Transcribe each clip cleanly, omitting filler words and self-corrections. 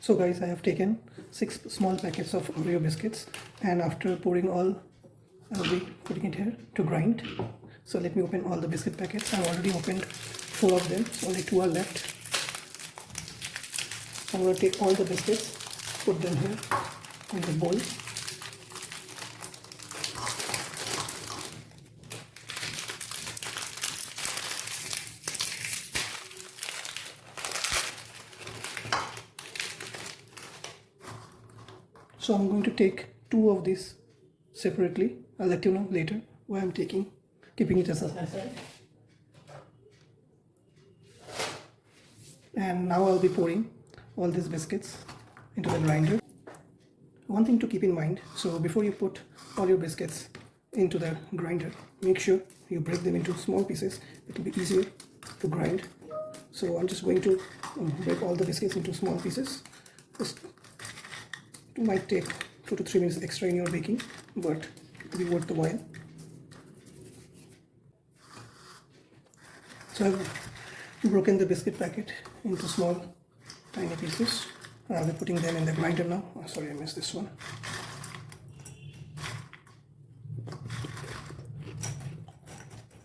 So guys, I have taken 6 small packets of Oreo biscuits, and after pouring all, I will be putting it here to grind. So let me open all the biscuit packets. I have already opened 4 of them, so only 2 are left. I'm going to take all the biscuits, put them here in the bowl. So I'm going to take 2 of these separately. I'll let you know later why I'm keeping it as a side. And now I'll be pouring all these biscuits into the grinder. One thing to keep in mind, so before you put all your biscuits into the grinder, make sure you break them into small pieces. It will be easier to grind. So I'm just going to break all the biscuits into small pieces. It might take 2 to 3 minutes extra in your baking, but it will be worth the while. So I've broken the biscuit packet into small tiny pieces. I'll be putting them in the grinder now. Oh, sorry, I missed this one.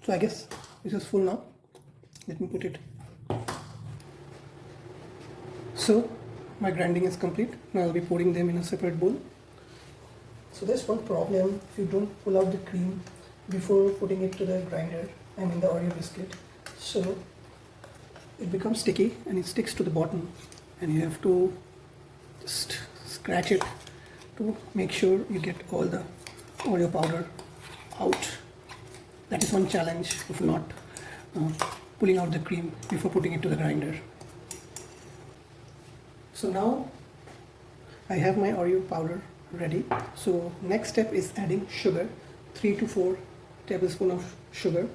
So I guess this is full now. Let me put it. So my grinding is complete. Now I'll be pouring them in a separate bowl. So there's one problem: if you don't pull out the cream before putting it to the grinder, I mean the Oreo biscuit, so it becomes sticky and it sticks to the bottom, and you have to just scratch it to make sure you get all the Oreo powder out. That is one challenge of not pulling out the cream before putting it to the grinder. So now I have my Oreo powder ready. So next step is adding sugar, 3 to 4 tablespoons of sugar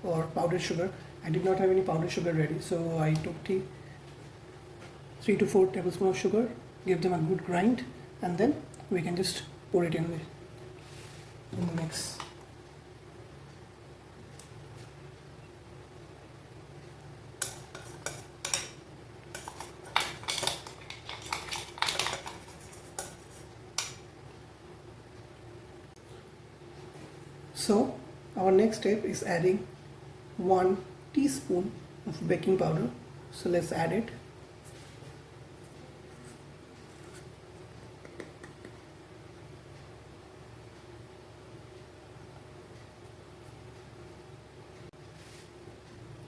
or powdered sugar. I did not have any powdered sugar ready, so I took 3 to 4 tablespoons of sugar, give them a good grind, and then we can just pour it in the mix. So our next step is adding 1 teaspoon of baking powder. So let's add it.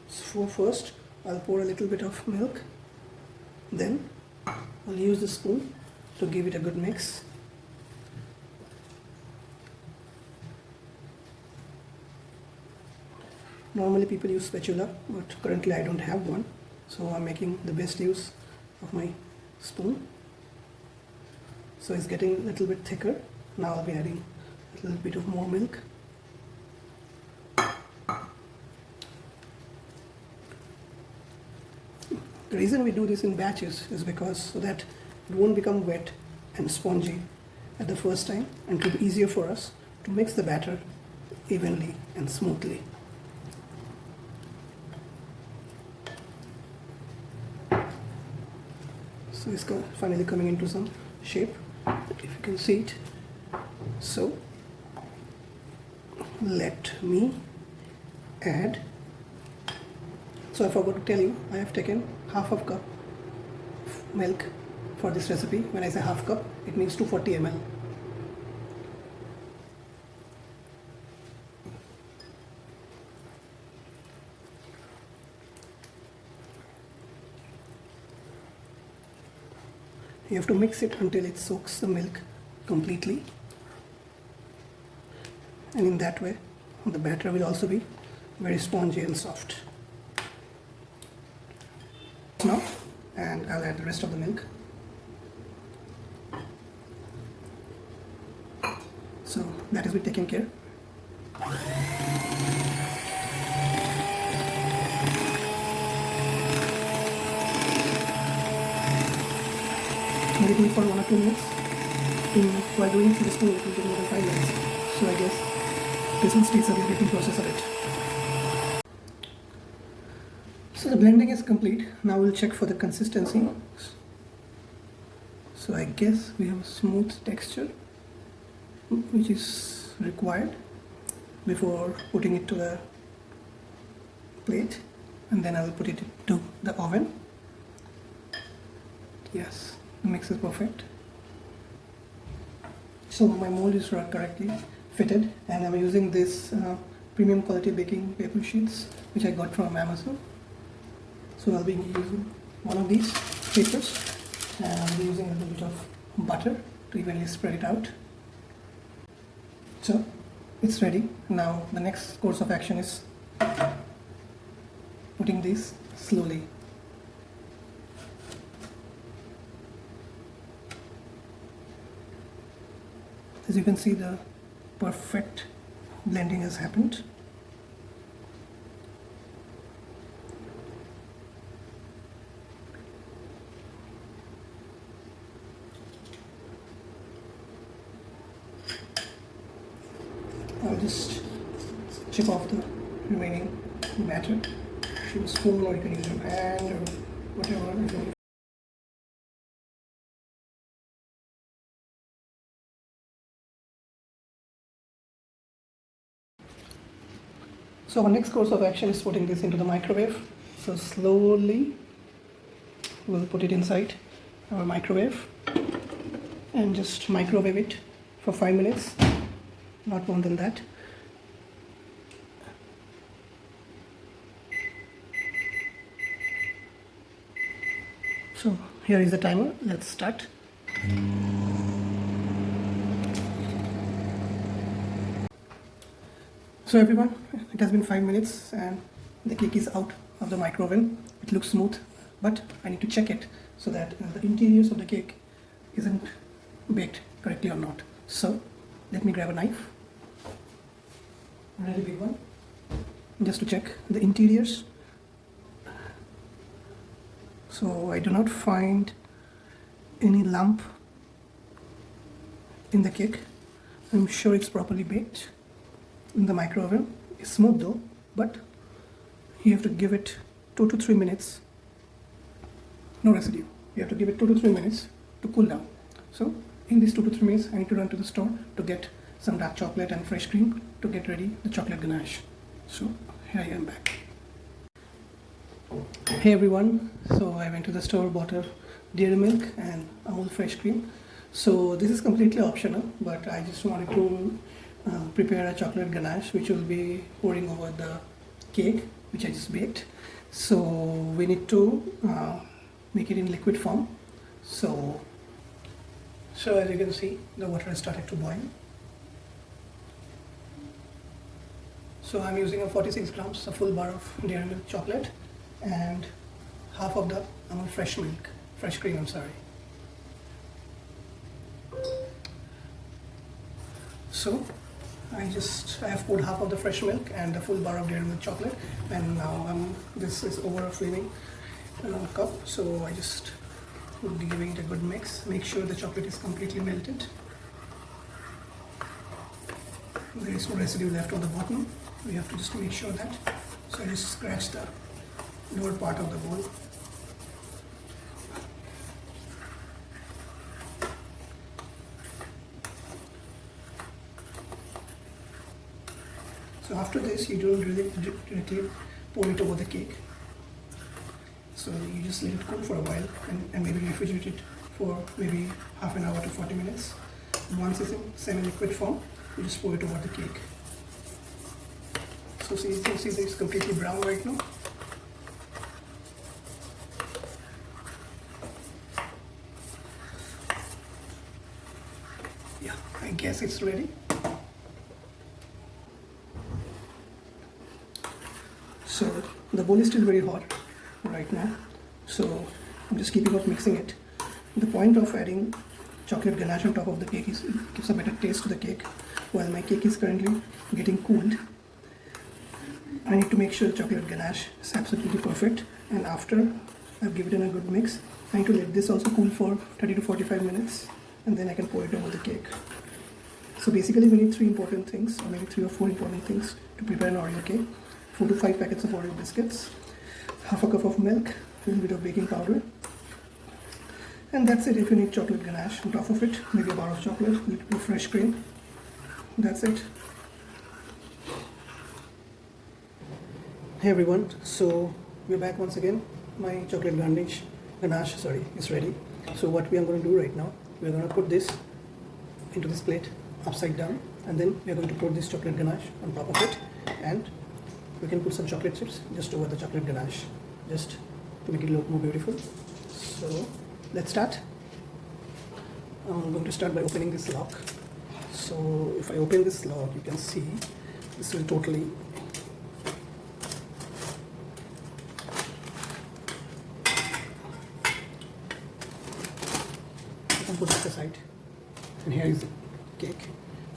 So first I'll pour a little bit of milk, then I'll use the spoon to give it a good mix. Normally people use spatula, but currently I don't have one, so I'm making the best use of my spoon. So it's getting a little bit thicker. Now I'll be adding a little bit of more milk. The reason we do this in batches is because so that it won't become wet and spongy at the first time, and it will be easier for us to mix the batter evenly and smoothly. So it's finally coming into some shape, if you can see it. So let me add. So I forgot to tell you, I have taken half a cup of milk for this recipe. When I say half cup, it means 240 ml. You have to mix it until it soaks the milk completely, and in that way the batter will also be very spongy and soft. Now, and I'll add the rest of the milk. So that has been taken care. Let me for 1 or 2 minutes. While doing it, this will take more than 5 minutes. So I guess this will speed up the baking process of it. So the blending is complete. Now we'll check for the consistency. So I guess we have a smooth texture which is required before putting it to the plate, and then I will put it into the oven. Yes, the mix is perfect. So my mold is correctly fitted, and I'm using this premium quality baking paper sheets which I got from Amazon. So I'll be using one of these papers, and I'll be using a little bit of butter to evenly spread it out. So it's ready. Now the next course of action is putting these slowly. As you can see, the perfect blending has happened. I'll just chip off the remaining batter. Use a spoon, or you can use your hand or whatever. So our next course of action is putting this into the microwave. So slowly we'll put it inside our microwave and just microwave it for 5 minutes, not more than that. So here is the timer. Let's start. So everyone, it has been 5 minutes and the cake is out of the microwave. It looks smooth, but I need to check it so that the interiors of the cake isn't baked correctly or not. So let me grab a knife, a really big one, just to check the interiors. So I do not find any lump in the cake. I'm sure it's properly baked in the microwave. It's smooth though, but you have to give it 2 to 3 minutes. No residue. You have to give it 2 to 3 minutes to cool down. So in these 2 to 3 minutes, I need to run to the store to get some dark chocolate and fresh cream to get ready the chocolate ganache. So here I am back. Hey everyone, so I went to the store, bought a dairy milk and Amul fresh cream. So this is completely optional, but I just wanted to prepare a chocolate ganache which will be pouring over the cake which I just baked. So we need to make it in liquid form. So as you can see, the water has started to boil. So I'm using a 46 grams, a full bar of dairy milk chocolate, and half of the Amul fresh milk, fresh cream, I'm sorry. So I have poured half of the fresh milk and the full bar of dairy milk chocolate, and now this is over a flaming cup. So I just would be giving it a good mix. Make sure the chocolate is completely melted. There is no residue left on the bottom. We have to just make sure that. So I just scratch the lower part of the bowl. So after this, you don't really directly pour it over the cake. So you just let it cool for a while and maybe refrigerate it for maybe half an hour to 40 minutes. And once it's in semi-liquid form, you just pour it over the cake. So see, you can see that it's completely brown right now. Yeah, I guess it's ready. So the bowl is still very hot right now, so I'm just keeping on mixing it. The point of adding chocolate ganache on top of the cake is it gives a better taste to the cake. While my cake is currently getting cooled, I need to make sure the chocolate ganache is absolutely perfect, and after I've given it a good mix, I need to let this also cool for 30 to 45 minutes, and then I can pour it over the cake. So basically we need 3 important things, or maybe 3 or 4 important things to prepare an Oreo cake. 4 to 5 packets of Oreo biscuits, half a cup of milk, a little bit of baking powder, And that's it. If you need chocolate ganache on top of it, maybe a bar of chocolate, a little bit of fresh cream. That's it. Hey everyone, so we're back once again. My chocolate ganache is ready. So what we are going to do right now, we're going to put this into this plate upside down, and then we're going to pour this chocolate ganache on top of it, and we can put some chocolate chips just over the chocolate ganache, just to make it look more beautiful. So let's start. I'm going to start by opening this lock. So if I open this lock, you can see this will totally you can put this aside, and here is the cake.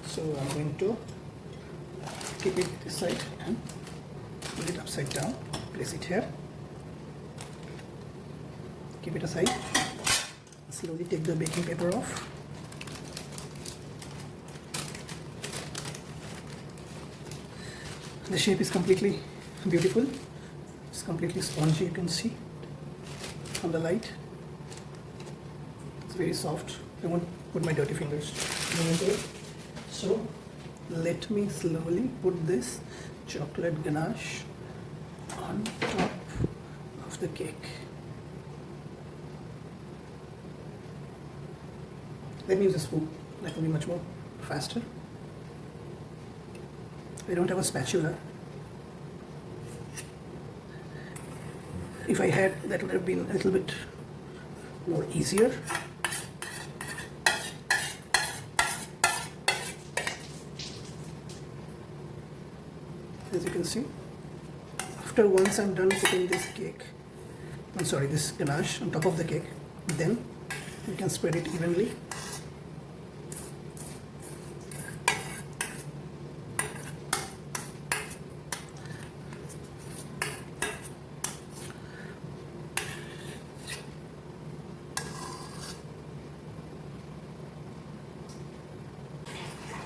So I'm going to keep it this side and put it upside down, place it here, keep it aside, slowly take the baking paper off. The shape is completely beautiful. It's completely spongy, you can see from the light. It's very soft. I won't put my dirty fingers into it. So let me slowly put this chocolate ganache on top of the cake. Let me use a spoon. That will be much more faster. I don't have a spatula. If I had, that would have been a little bit more easier. As you can see, once I'm done putting this this ganache on top of the cake, then you can spread it evenly.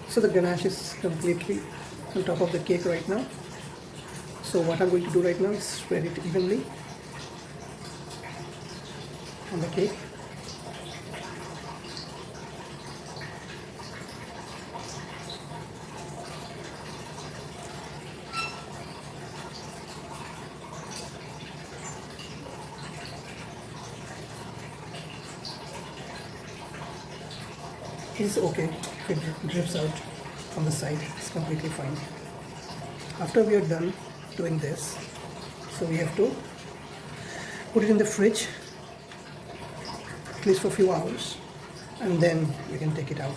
So the ganache is completely on top of the cake right now. So what I'm going to do right now is spread it evenly on the cake. It's okay if it drips out from the side, it's completely fine. After we are done doing this, so we have to put it in the fridge at least for a few hours, and then we can take it out.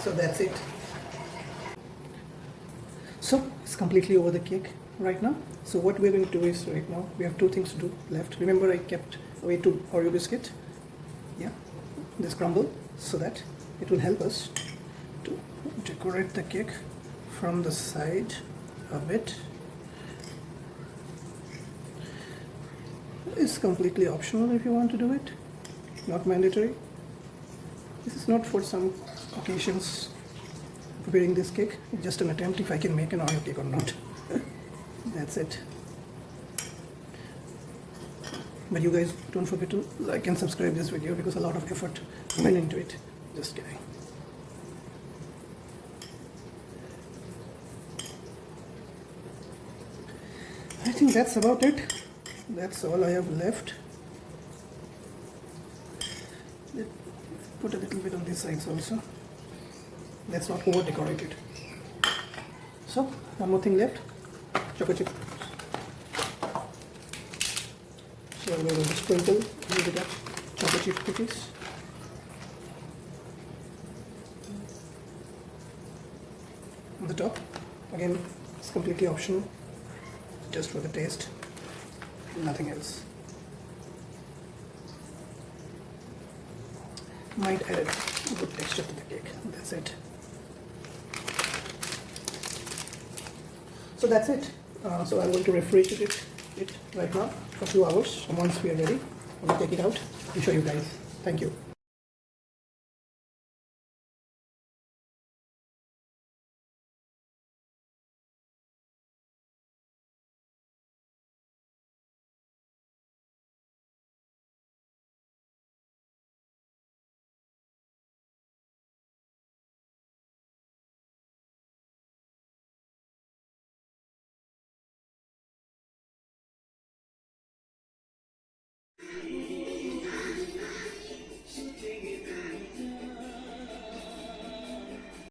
So that's it. So it's completely over the cake right now. So what we're going to do is, right now we have two things to do left. Remember, I kept away 2 Oreo biscuit, this crumble, so that it will help us to decorate the cake from the side a bit. It's completely optional if you want to do it, not mandatory. This is not for some occasions preparing this cake. It's just an attempt if I can make an Oreo cake or not. That's it. But you guys don't forget to like and subscribe this video because a lot of effort went into it. Just kidding. I think that's about it. That's all I have left. Let's put a little bit on these sides also. Let's not over decorate it. So one more thing left, chocolate chip. So I'm going to sprinkle a little bit of chocolate chip cookies. On the top. Again, it's completely optional, just for the taste, nothing else. Might add a good texture to the cake. That's it. So that's it. So I'm going to refrigerate it right now for 2 hours. And once we are ready, I'll take it out and show you guys. Thank you.